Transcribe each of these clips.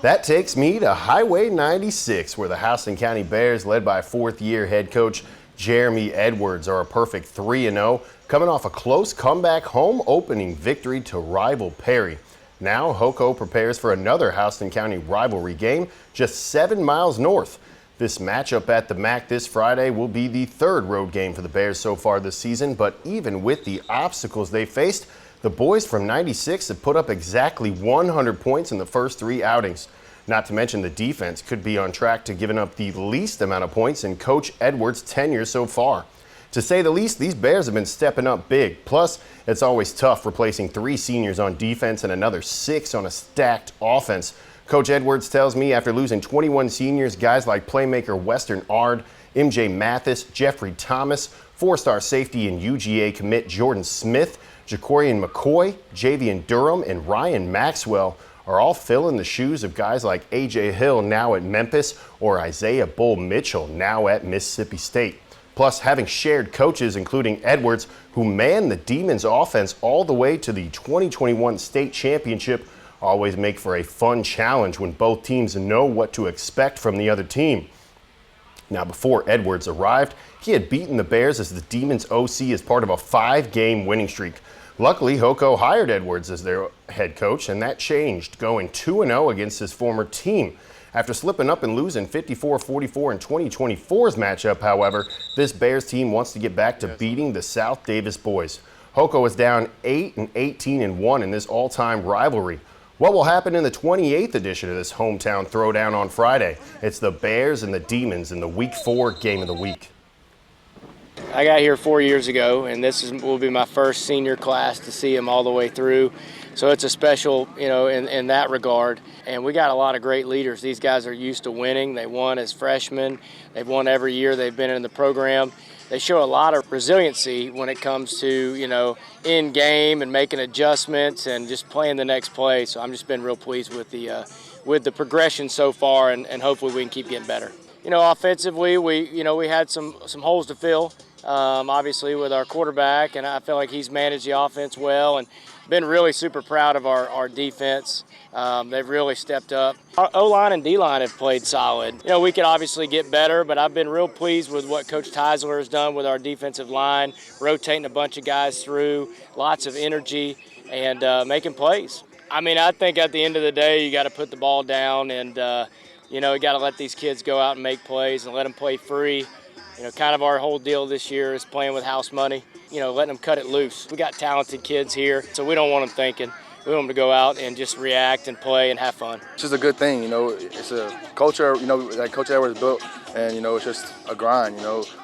That takes me to Highway 96, where the Houston County Bears, led by fourth-year head coach Jeremy Edwards, are a perfect 3-0, coming off a close comeback home opening victory to rival Perry. Now, Hoco prepares for another Houston County rivalry game just 7 miles north. This matchup at the MAC this Friday will be the third road game for the Bears so far this season, but even with the obstacles they faced, the boys from 96 have put up exactly 100 points in the first 3 outings. Not to mention the defense could be on track to giving up the least amount of points in Coach Edwards' tenure so far. To say the least, these Bears have been stepping up big. Plus, it's always tough replacing 3 seniors on defense and another 6 on a stacked offense. Coach Edwards tells me after losing 21 seniors, guys like playmaker Western Ard, MJ Mathis, Jeffrey Thomas, 4-star safety and UGA commit Jordan Smith, Jacorian McCoy, Javian Durham, and Ryan Maxwell are all filling the shoes of guys like A.J. Hill, now at Memphis, or Isaiah Bull Mitchell, now at Mississippi State. Plus, having shared coaches, including Edwards, who manned the Demons offense all the way to the 2021 state championship, always make for a fun challenge when both teams know what to expect from the other team. Now, before Edwards arrived, he had beaten the Bears as the Demons OC as part of a 5-game winning streak. Luckily, Hoco hired Edwards as their head coach, and that changed, going 2-0 against his former team. After slipping up and losing 54-44 in 2024's matchup, however, this Bears team wants to get back to beating the South Davis boys. Hoco is down 8-18-1 in this all-time rivalry. What will happen in the 28th edition of this hometown throwdown on Friday? It's the Bears and the Demons in the Week 4 game of the week. I got here 4 years ago, and will be my first senior class to see them all the way through. So it's a special, in that regard. And we got a lot of great leaders. These guys are used to winning. They won as freshmen. They've won every year they've been in the program. They show a lot of resiliency when it comes to, in game and making adjustments and just playing the next play. So I'm just been real pleased with the progression so far, and hopefully we can keep getting better. Offensively, we had some holes to fill, obviously with our quarterback, and I feel like he's managed the offense well, and been really super proud of our defense. They've really stepped up. Our O-line and D-line have played solid. We could obviously get better, but I've been real pleased with what Coach Teisler has done with our defensive line, rotating a bunch of guys through, lots of energy, and making plays. I think at the end of the day, you got to put the ball down, and you got to let these kids go out and make plays and let them play free. Kind of our whole deal this year is playing with house money, letting them cut it loose. We got talented kids here, so we don't want them thinking. We want them to go out and just react and play and have fun. It's just a good thing, it's a culture, that Coach Edwards built, and, it's just a grind,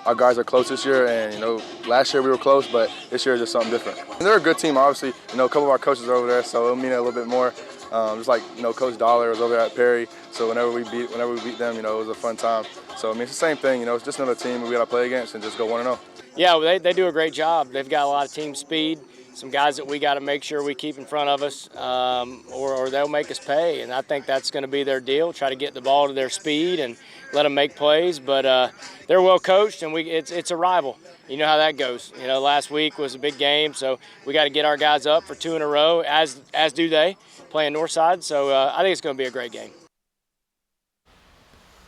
Our guys are close this year, and, last year we were close, but this year is just something different. And they're a good team, obviously. A couple of our coaches are over there, so it'll mean it a little bit more. Just like, Coach Dollar was over there at Perry, so whenever we beat them, it was a fun time. So, it's the same thing, it's just another team we got to play against and just go 1-0. Yeah, they do a great job. They've got a lot of team speed, some guys that we got to make sure we keep in front of us, or they'll make us pay. And I think that's going to be their deal, try to get the ball to their speed and let them make plays. But they're well coached, and it's a rival. You know how that goes. Last week was a big game, so we got to get our guys up for 2 in a row, as do they, playing Northside. So I think it's going to be a great game.